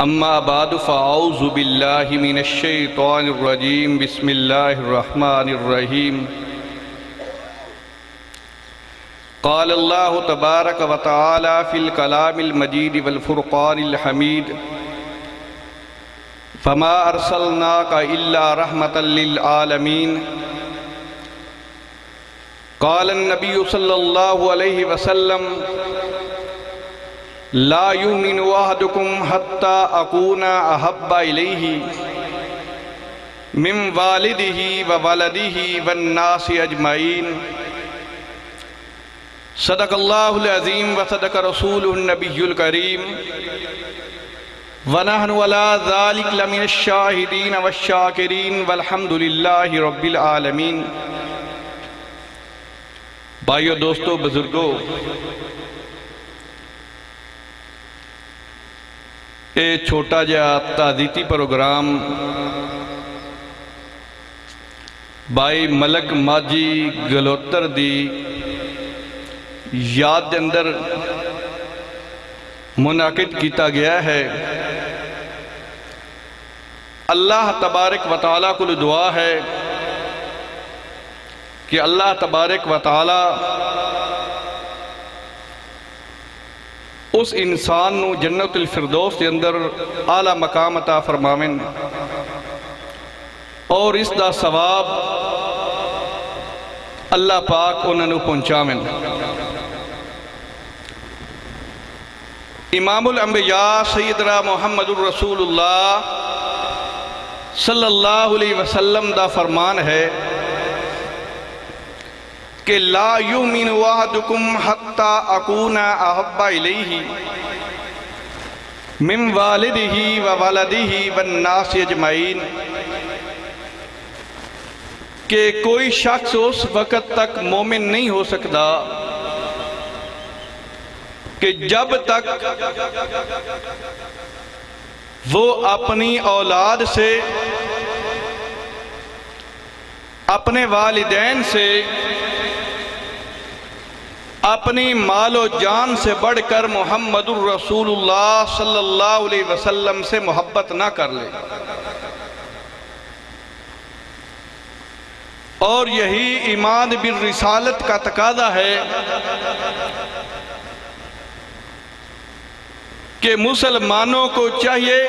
اما بعد فاعوذ باللہ من الشیطان الرجیم بسم اللہ الرحمن الرحیم قال اللہ تبارک و تعالی فی الکلام المجید والفرقان الحمید فما ارسلناک الا رحمتا للعالمین قال النبی صلی اللہ علیہ وسلم لا یؤمن احدکم حتی اکون احب الیہ من والدہ وولدہ والناس اجمعین صدق اللہ العظیم وصدق رسولہ النبی الکریم ونحن علی ذلک لمن الشاہدین والشاکرین والحمد للہ رب العالمین۔ بھائیو، دوستو، بزرگو، اے چھوٹا جا تعزیتی پروگرام بائی ملک ماجی گلوتر دی یاد دے اندر منعقد کیتا گیا ہے۔ اللہ تبارک و تعالیٰ کو دعا ہے کہ اللہ تبارک و تعالیٰ اس انسان نو جنت الفردوس کے اندر اعلیٰ مقام عطا فرماویں اور اس دا ثواب اللہ پاک انہوں نے پہنچاویں۔ امام الانبیاء سیدنا محمد الرسول اللہ صلی اللہ علیہ وسلم دا فرمان ہے کہ لا یؤمن احدکم حتی اکون احب الیہ من والدہ وولدہ والناس اجمعین، کہ کوئی شخص اس وقت تک مومن نہیں ہو سکتا کہ جب تک وہ اپنی اولاد سے، اپنے والدین سے، اپنی مال و جان سے بڑھ کر محمد الرسول اللہ صلی اللہ علیہ وسلم سے محبت نہ کر لے۔ اور یہی ایمان بالرسالت کا تقاضا ہے کہ مسلمانوں کو چاہیے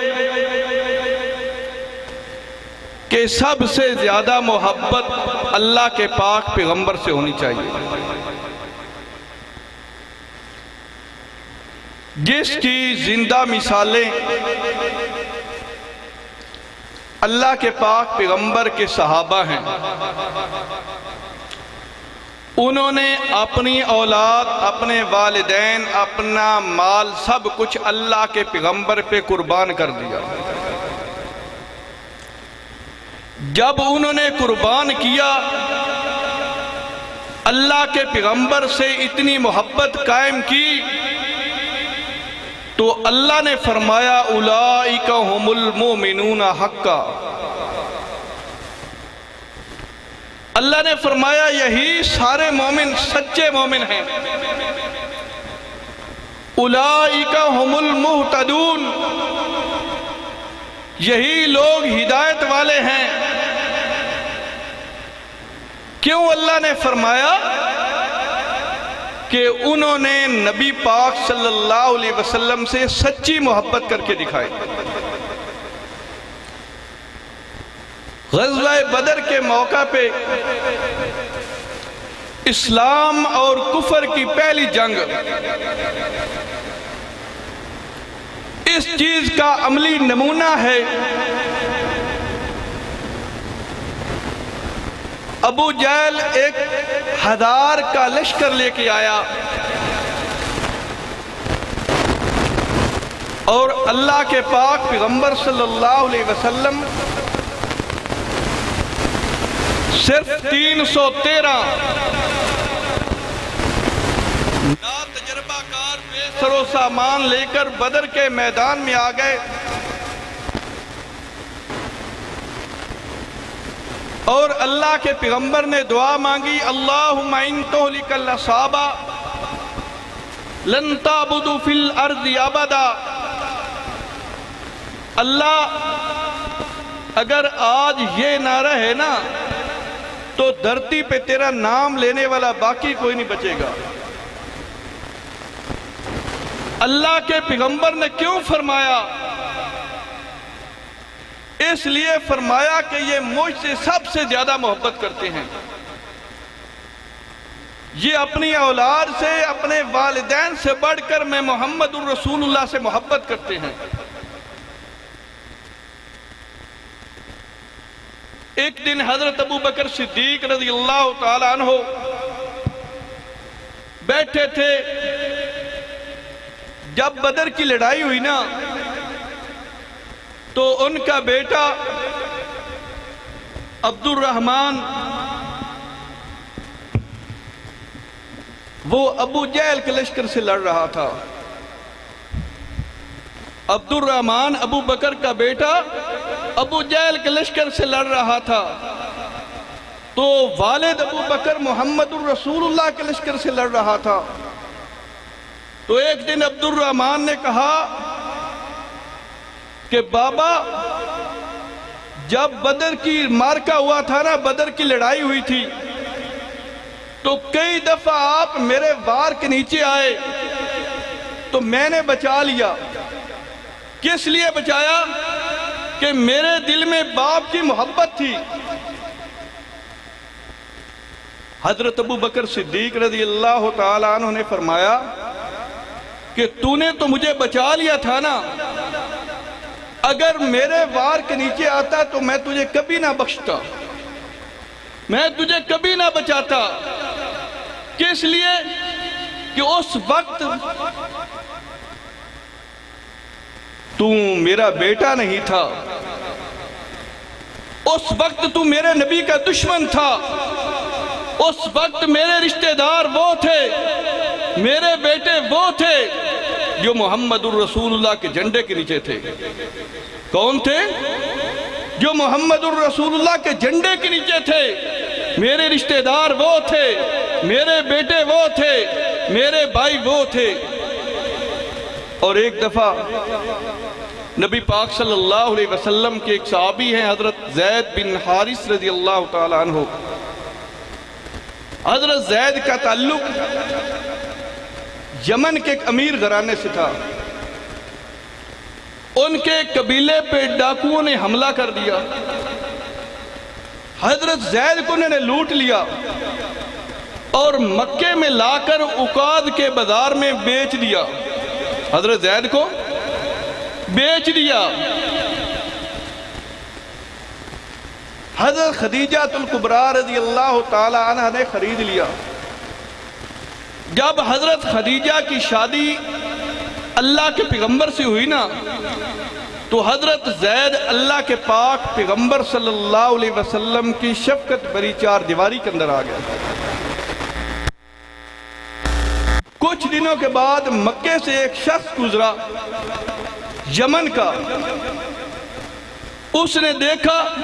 کہ سب سے زیادہ محبت اللہ کے پاک پیغمبر سے ہونی چاہیے، جس کی زندہ مثالیں اللہ کے پاک پیغمبر کے صحابہ ہیں۔ انہوں نے اپنی اولاد، اپنے والدین، اپنا مال، سب کچھ اللہ کے پیغمبر پہ قربان کر دیا۔ جب انہوں نے قربان کیا، اللہ کے پیغمبر سے اتنی محبت قائم کی تو اللہ نے فرمایا اولئک ھم المؤمنون حقا۔ اللہ نے فرمایا یہی سارے مومن سچے مومن ہیں۔ اولئک ھم المہتدون، یہی لوگ ہدایت والے ہیں۔ کیوں اللہ نے فرمایا؟ کہ انہوں نے نبی پاک صلی اللہ علیہ وسلم سے سچی محبت کر کے دکھائی۔ غزوہ بدر کے موقع پہ اسلام اور کفر کی پہلی جنگ، اس چیز کا عملی نمونہ ہے۔ ابو جہل 1000 کا لشکر لے کے آیا اور اللہ کے پاک پیغمبر صلی اللہ علیہ وسلم صرف 313 ناتجربہ کار بے سر و سامان لے کر بدر کے میدان میں آ گئے اور اللہ کے پیغمبر نے دعا مانگی، اللہم ان تہلک الاصحابہ لن تعبدوا فی الارض ابدا اللہ اگر آج یہ نہ رہے نا تو دھرتی پہ تیرا نام لینے والا باقی کوئی نہیں بچے گا۔ اللہ کے پیغمبر نے کیوں فرمایا؟ اس لیے فرمایا کہ یہ مجھ سے سب سے زیادہ محبت کرتے ہیں، یہ اپنی اولاد سے، اپنے والدین سے بڑھ کر میں محمد الرسول اللہ سے محبت کرتے ہیں۔ ایک دن حضرت ابو بکر صدیق رضی اللہ تعالیٰ عنہ بیٹھے تھے، جب بدر کی لڑائی ہوئی نا تو ان کا بیٹا عبد الرحمن وہ ابو جہل کے لشکر سے لڑ رہا تھا۔ عبد الرحمن ابو بکر کا بیٹا ابو جہل کے لشکر سے لڑ رہا تھا، تو والد ابو بکر محمد الرسول اللہ کے لشکر سے لڑ رہا تھا۔ تو ایک دن عبد الرحمن نے کہا کہ بابا، جب بدر کی مارکہ ہوا تھا نا، بدر کی لڑائی ہوئی تھی، تو کئی دفعہ آپ میرے وار کے نیچے آئے تو میں نے بچا لیا۔ کس لیے بچایا؟ کہ میرے دل میں باپ کی محبت تھی۔ حضرت ابو بکر صدیق رضی اللہ تعالیٰ عنہ نے فرمایا کہ تو نے تو مجھے بچا لیا تھا نا، اگر میرے وار کے نیچے آتا تو میں تجھے کبھی نہ بخشتا، میں تجھے کبھی نہ بچاتا۔ کس لیے؟ کہ اس وقت تو میرا بیٹا نہیں تھا، اس وقت تو میرے نبی کا دشمن تھا، اس وقت میرے رشتہ دار وہ تھے، میرے بیٹے وہ تھے جو محمد الرسول اللہ کے جھنڈے کے نیچے تھے۔ کون تھے؟ جو محمد الرسول اللہ کے جھنڈے کے نیچے تھے۔ میرے رشتہ دار وہ تھے، میرے بیٹے وہ تھے، میرے بھائی وہ تھے۔ اور ایک دفعہ نبی پاک صلی اللہ علیہ وسلم کے ایک صحابی ہیں حضرت زید بن حارث رضی اللہ تعالیٰ عنہ۔ حضرت زید کا تعلق یمن کے ایک امیر گھرانے سے تھا۔ ان کے قبیلے پہ ڈاکوؤں نے حملہ کر دیا، حضرت زید کو انہوں نے لوٹ لیا اور مکے میں لا کر عکاظ کے بازار میں بیچ دیا۔ حضرت زید کو بیچ دیا۔ حضرت خدیجہ الکبریٰ رضی اللہ تعالی عنہ نے خرید لیا۔ جب حضرت خدیجہ کی شادی اللہ کے پیغمبر سے ہوئی نا تو حضرت زید اللہ کے پاک پیغمبر صلی اللہ علیہ وسلم کی شفقت بری چار دیواری کے اندر آ گیا۔ کچھ دنوں کے بعد مکے سے ایک شخص گزرا یمن کا، اس نے دیکھا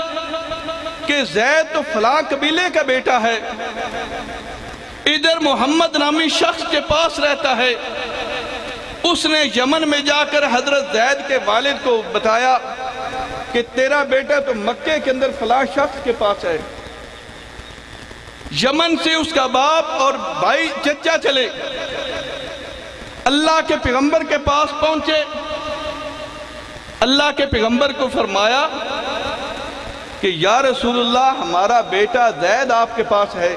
کہ زید تو فلاں قبیلے کا بیٹا ہے، ادھر محمد نامی شخص کے پاس رہتا ہے۔ اس نے یمن میں جا کر حضرت زید کے والد کو بتایا کہ تیرا بیٹا تو مکے کے اندر فلاں شخص کے پاس ہے۔ یمن سے اس کا باپ اور بھائی چچا چلے، اللہ کے پیغمبر کے پاس پہنچے۔ اللہ کے پیغمبر کو فرمایا کہ یا رسول اللہ، ہمارا بیٹا زید آپ کے پاس ہے،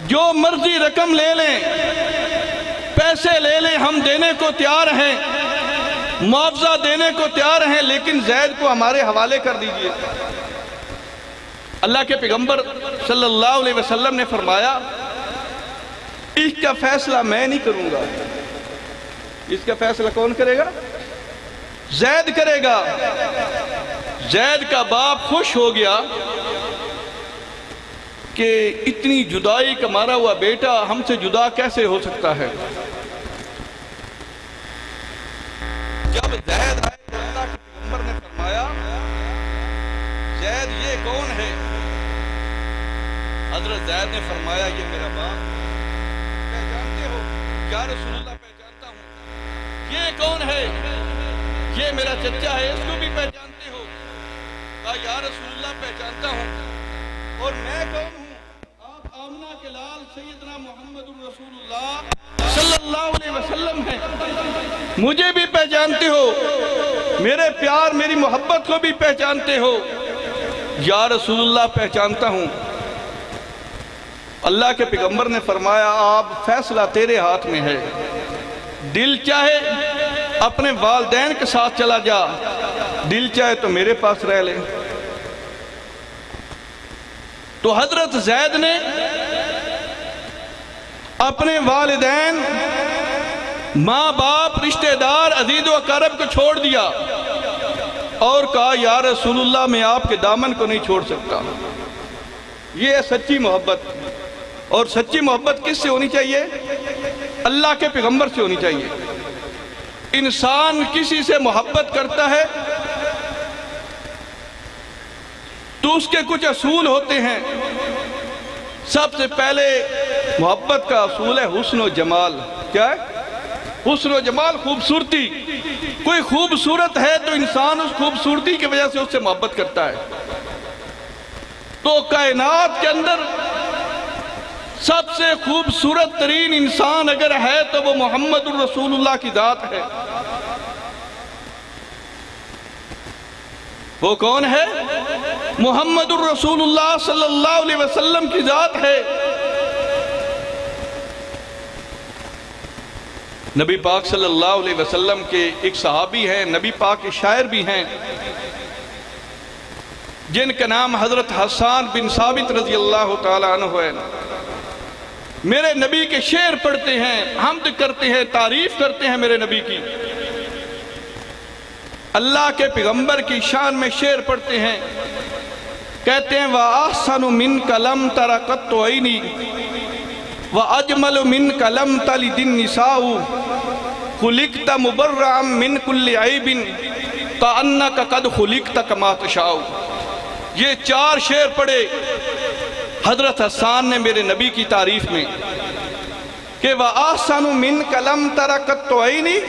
جو مرضی رقم لے لیں، پیسے لے لیں، ہم دینے کو تیار ہیں، معاوضہ دینے کو تیار ہیں، لیکن زید کو ہمارے حوالے کر دیجئے۔ اللہ کے پیغمبر صلی اللہ علیہ وسلم نے فرمایا اس کا فیصلہ میں نہیں کروں گا، اس کا فیصلہ کون کرے گا؟ زید کرے گا۔ زید کا باپ خوش ہو گیا کہ اتنی جدائی کا مارا ہوا بیٹا ہم سے جدا کیسے ہو سکتا ہے۔ جب زید آئے تو اللہ کے پیغمبر نے فرمایا زید یہ کون ہے؟ حضرت زید نے فرمایا یہ میرا باپ۔ پہچانتے ہو؟ یا رسول اللہ پہچانتا ہوں۔ یہ کون ہے؟ یہ میرا چچا ہے، اس کو بھی پہچانتے ہو؟ کہا یا رسول اللہ پہچانتا ہوں۔ اور میں کون ہوں؟ آپ آمنہ کے لال سیدنا محمد الرسول اللہ صلی اللہ علیہ وسلم ہیں، مجھے بھی پہچانتے ہو، میرے پیار میری محبت کو بھی پہچانتے ہو؟ یا رسول اللہ پہچانتا ہوں۔ اللہ کے پیغمبر نے فرمایا آپ فیصلہ تیرے ہاتھ میں ہے، دل چاہے اپنے والدین کے ساتھ چلا جا، دل چاہے تو میرے پاس رہ لے۔ تو حضرت زید نے اپنے والدین، ماں باپ، رشتہ دار، عزیز و اقارب کو چھوڑ دیا اور کہا یا رسول اللہ میں آپ کے دامن کو نہیں چھوڑ سکتا۔ یہ ہے سچی محبت۔ اور سچی محبت کس سے ہونی چاہیے؟ اللہ کے پیغمبر سے ہونی چاہیے۔ انسان کسی سے محبت کرتا ہے تو اس کے کچھ اصول ہوتے ہیں۔ سب سے پہلے محبت کا اصول ہے حسن و جمال۔ کیا ہے؟ حسن و جمال، خوبصورتی۔ کوئی خوبصورت ہے تو انسان اس خوبصورتی کی وجہ سے اس سے محبت کرتا ہے۔ تو کائنات کے اندر سب سے خوبصورت ترین انسان اگر ہے تو وہ محمد الرسول اللہ کی ذات ہے۔ وہ کون ہے؟ محمد الرسول اللہ صلی اللہ علیہ وسلم کی ذات ہے۔ نبی پاک صلی اللہ علیہ وسلم کے ایک صحابی ہیں، نبی پاک کے شاعر بھی ہیں، جن کا نام حضرت حسان بن ثابت رضی اللہ تعالیٰ عنہ ہے۔ میرے نبی کے شعر پڑھتے ہیں، حمد کرتے ہیں، تعریف کرتے ہیں میرے نبی کی۔ اللہ کے پیغمبر کی شان میں شعر پڑھتے ہیں، کہتے ہیں وَأَحْسَنُ مِنْكَ لَمْ تَرَ قَطُّ عَيْنِي وَأَجْمَلُ مِنْكَ لَمْ تَلِدِ النِّسَاءُ خُلِقْتَ مُبَرَّعًا مِنْ كُلِّ عَيْبٍ كَأَنَّكَ قَدْ خُلِقْتَ كَمَا تَشَاءُ۔ یہ 4 شعر پڑھے حضرت حسان نے میرے نبی کی تعریف میں کہ وَأَحْسَنُ مِنْكَ لَمْ تَرَ قَطُّ عَيْنِي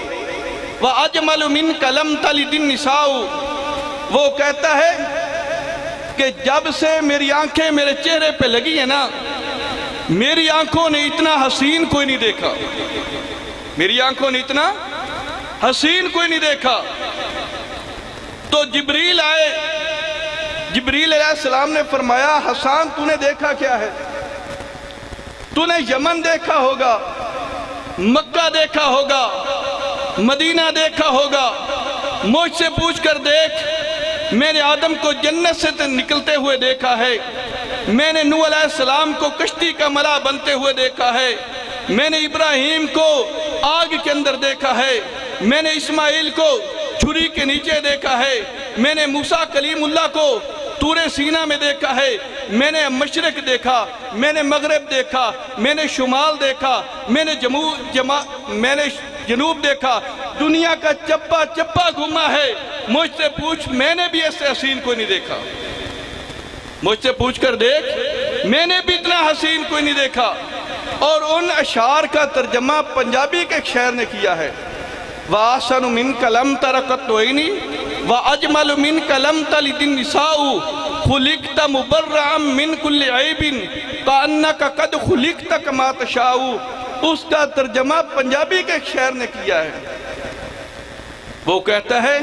وَأَجْمَلُ مِنْكَ لَمْ تَلِدِ النِّسَاءُ۔ وہ کہتا ہے کہ جب سے میری آنکھیں میرے چہرے پہ لگی ہیں نا، میری آنکھوں نے اتنا حسین کوئی نہیں دیکھا، میری آنکھوں نے اتنا حسین کوئی نہیں دیکھا۔ تو جبریل آئے، جبریل علیہ السلام نے فرمایا حسان تو نے دیکھا کیا ہے؟ تو نے یمن دیکھا ہوگا، مکہ دیکھا ہوگا، مدینہ دیکھا ہوگا، مجھ سے پوچھ کر دیکھ، میں نے آدم کو جنت سے نکلتے ہوئے دیکھا ہے، میں نے نوح علیہ السلام کو کشتی کا ملا بنتے ہوئے دیکھا ہے، میں نے ابراہیم کو آگ کے اندر دیکھا ہے، میں نے اسماعیل کو چھری کے نیچے دیکھا ہے، میں نے موسیٰ کلیم اللہ کو طور سینہ میں دیکھا ہے، میں نے مشرق دیکھا، میں نے مغرب دیکھا، میں نے شمال دیکھا، میں نے جنوب دیکھا، دنیا کا چپا چپا گھوما ہے۔ مجھ سے پوچھ، میں نے بھی ایسے حسین کوئی نہیں دیکھا، مجھ سے پوچھ کر دیکھ، میں نے بھی اتنا حسین کوئی نہیں دیکھا۔ اور ان اشعار کا ترجمہ پنجابی کے ایک شاعر نے کیا ہے، وَأَحْسَنُ مِنْكَ لَمْ تَرَ قَطُّ عَيْنِي وَأَجْمَلُ مِنْكَ لَمْ تَلِدِ النِّسَاءُ خُلِقْتَ مُبَرَّعًا مِنْ كُلِّ عَيْبٍ كَأَنَّكَ قَدْ خُلِقْتَ كَمَا تَشَاءُ۔ اس کا ترجمہ پنجابی کے ایک شاعر نے کیا ہے۔ وہ کہتا ہے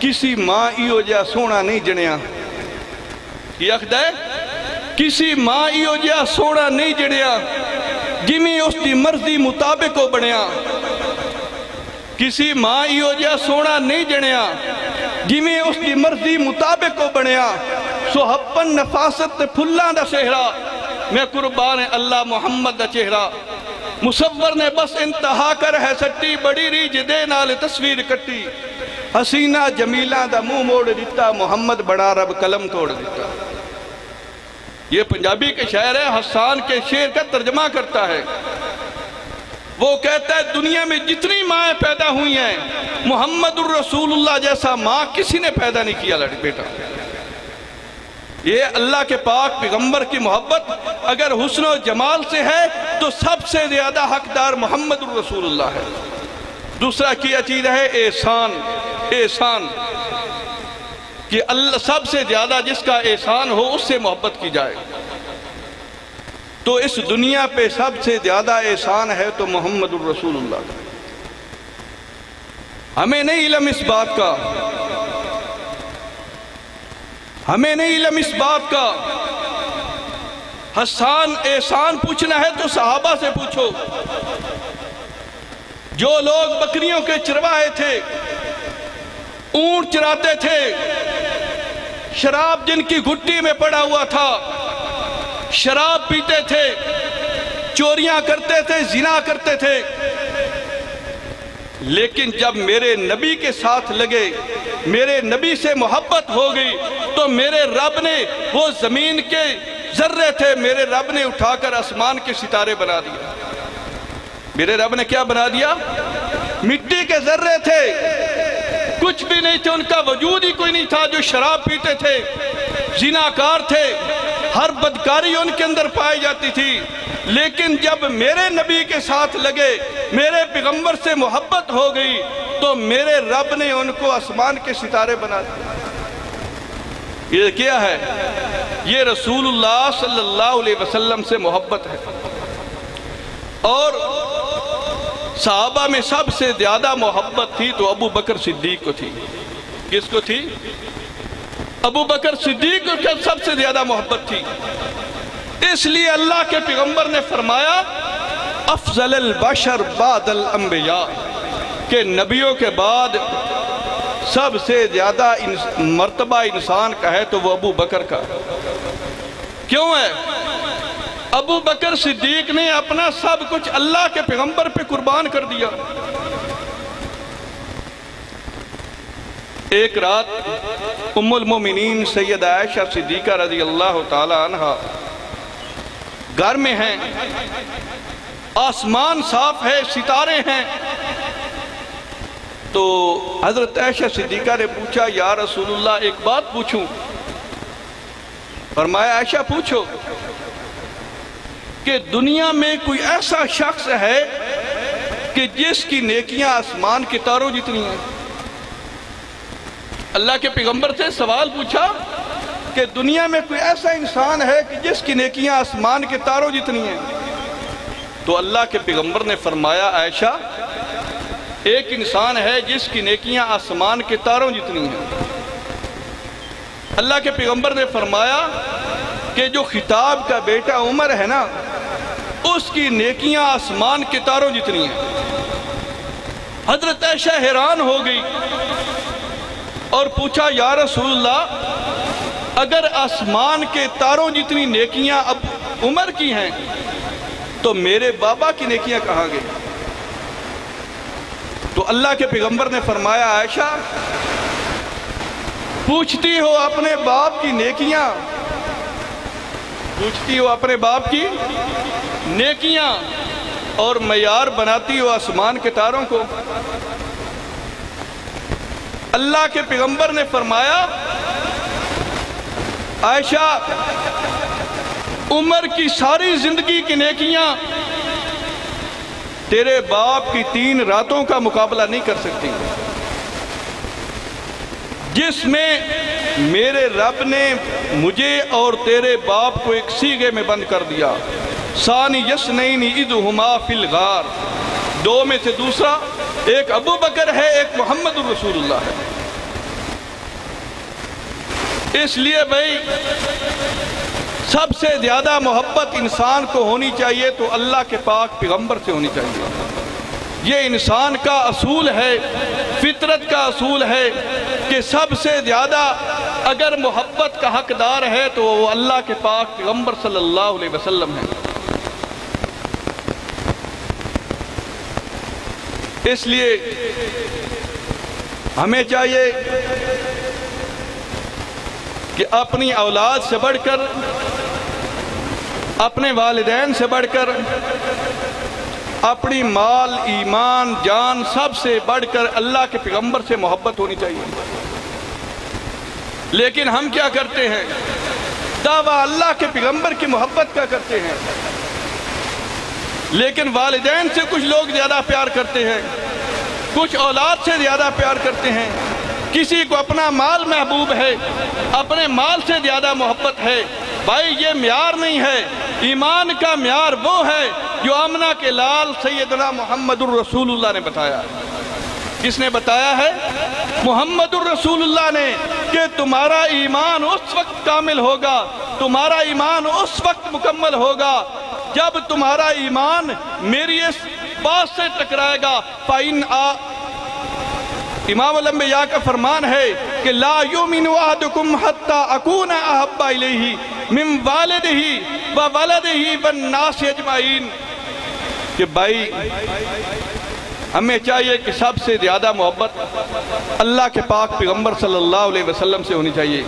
کسی ماں ایو جا سونا نہیں جنیا، یہ عقد ہے، کسی ماں ایو جا سونا نہیں جنیا جمی اس دی مرضی مطابق ہو بنیا۔ کسی ماں ایو جا سونا نہیں جنیا جمی اس دی مرضی مطابق ہو بنیا۔ سوہپن نفاست پھلاں دا چہرہ، میں قربان اللہ محمد دا چہرہ، مصور نے بس انتہا کر ہے سٹی، بڑی ریج دے نال تصویر کٹی، حسینہ جمیلہ دا منہ موڑ دیتا، محمد بڑا رب قلم توڑ دیتا۔ یہ پنجابی کے شاعر ہے، حسان کے شعر کا ترجمہ کرتا ہے۔ وہ کہتا ہے دنیا میں جتنی ماں پیدا ہوئی ہیں، محمد الرسول اللہ جیسا ماں کسی نے پیدا نہیں کیا بیٹا۔ یہ اللہ کے پاک پیغمبر کی محبت اگر حسن و جمال سے ہے تو سب سے زیادہ حقدار محمد الرسول اللہ ہے۔ دوسرا کیا چیز ہے احسان. احسان کہ اللہ سب سے زیادہ جس کا احسان ہو اس سے محبت کی جائے. تو اس دنیا پہ سب سے زیادہ احسان ہے تو محمد الرسول اللہ کا. ہمیں نہیں علم اس بات کا، ہمیں نہیں علم اس بات کا. احسان پوچھنا ہے تو صحابہ سے پوچھو. جو لوگ بکریوں کے چرواہے تھے، اونٹ چراتے تھے، شراب جن کی گھٹی میں پڑا ہوا تھا، شراب پیتے تھے، چوریاں کرتے تھے، زنا کرتے تھے، لیکن جب میرے نبی کے ساتھ لگے، میرے نبی سے محبت ہو گئی، تو میرے رب نے وہ زمین کے ذرے تھے، میرے رب نے اٹھا کر آسمان کے ستارے بنا دیا. میرے رب نے کیا بنا دیا؟ مٹی کے ذرے تھے، کچھ بھی نہیں تھے، ان کا وجود ہی کوئی نہیں تھا. جو شراب پیتے تھے، زناکار تھے، ہر بدکاری ان کے اندر پائی جاتی تھی. لیکن جب میرے نبی کے ساتھ لگے، میرے پیغمبر سے محبت ہو گئی، تو میرے رب نے ان کو آسمان کے ستارے بنا دیے. یہ کیا ہے؟ یہ رسول اللہ صلی اللہ علیہ وسلم سے محبت ہے. اور صحابہ میں سب سے زیادہ محبت تھی تو ابو بکر صدیق کو تھی. کس کو تھی؟ ابو بکر صدیق کو سب سے زیادہ محبت تھی. اس لیے اللہ کے پیغمبر نے فرمایا افضل البشر بعد الانبیاء، کہ نبیوں کے بعد سب سے زیادہ مرتبہ انسان کا ہے تو وہ ابو بکر کا. کیوں ہے؟ ابو بکر صدیق نے اپنا سب کچھ اللہ کے پیغمبر پہ قربان کر دیا. ایک رات ام المومنین سیدہ عائشہ صدیقہ رضی اللہ تعالی عنہ گھر میں ہیں، آسمان صاف ہے، ستارے ہیں. تو حضرت عائشہ صدیقہ نے پوچھا یا رسول اللہ ایک بات پوچھوں؟ فرمایا عائشہ پوچھو. کہ دنیا میں کوئی ایسا شخص ہے کہ جس کی نیکیاں آسمان کے تاروں جتنی ہیں؟ اللہ کے پیغمبر سے سوال پوچھا کہ دنیا میں کوئی ایسا انسان ہے کہ جس کی نیکیاں آسمان کے تاروں جتنی ہیں؟ تو اللہ کے پیغمبر نے فرمایا عائشہ ایک انسان ہے جس کی نیکیاں آسمان کے تاروں جتنی ہیں. اللہ کے پیغمبر نے فرمایا کہ جو خطاب کا بیٹا عمر ہے نا، اس کی نیکیاں آسمان کے تاروں جتنی ہیں. حضرت عائشہ حیران ہو گئی اور پوچھا یا رسول اللہ اگر آسمان کے تاروں جتنی نیکیاں اب عمر کی ہیں تو میرے بابا کی نیکیاں کہاں گئی؟ تو اللہ کے پیغمبر نے فرمایا عائشہ پوچھتی ہو اپنے باپ کی نیکیاں، پوچھتی ہو اپنے باپ کی نیکیاں اور معیار بناتی ہو آسمان کے تاروں کو. اللہ کے پیغمبر نے فرمایا عائشہ عمر کی ساری زندگی کی نیکیاں تیرے باپ کی 3 راتوں کا مقابلہ نہیں کر سکتی، جس میں میرے رب نے مجھے اور تیرے باپ کو ایک سیغے میں بند کر دیا. ثانی یسنین اذ ہما فی الغار، 2 میں سے دوسرا ایک ابو بکر ہے، ایک محمد الرسول اللہ ہے. اس لیے بھائی سب سے زیادہ محبت انسان کو ہونی چاہیے تو اللہ کے پاک پیغمبر سے ہونی چاہیے. یہ انسان کا اصول ہے، فطرت کا اصول ہے کہ سب سے زیادہ اگر محبت کا حقدار ہے تو وہ اللہ کے پاک پیغمبر صلی اللہ علیہ وسلم ہے. اس لیے ہمیں چاہیے کہ اپنی اولاد سے بڑھ کر، اپنے والدین سے بڑھ کر، اپنی مال، ایمان، جان سب سے بڑھ کر اللہ کے پیغمبر سے محبت ہونی چاہیے. لیکن ہم کیا کرتے ہیں؟ دعویٰ اللہ کے پیغمبر کی محبت کا کرتے ہیں، لیکن والدین سے کچھ لوگ زیادہ پیار کرتے ہیں، کچھ اولاد سے زیادہ پیار کرتے ہیں، کسی کو اپنا مال محبوب ہے، اپنے مال سے زیادہ محبت ہے۔ بھائی یہ معیار نہیں ہے، ایمان کا معیار وہ ہے جو آمنہ کے لال سیدنا محمد الرسول اللہ نے بتایا۔ کس نے بتایا ہے؟ محمد الرسول اللہ نے، کہ تمہارا ایمان اس وقت کامل ہوگا، تمہارا ایمان اس وقت مکمل ہوگا جب تمہارا ایمان میری اس بات سے ٹکرائے گا۔ امام الانبیاء کا فرمان ہے کہ لا یؤمن احدکم حتی اکون احب الیہ من والدہ وولدہ والناس اجمعین، کہ بھائی ہمیں چاہیے کہ سب سے زیادہ محبت اللہ کے پاک پیغمبر صلی اللہ علیہ وسلم سے ہونی چاہیے۔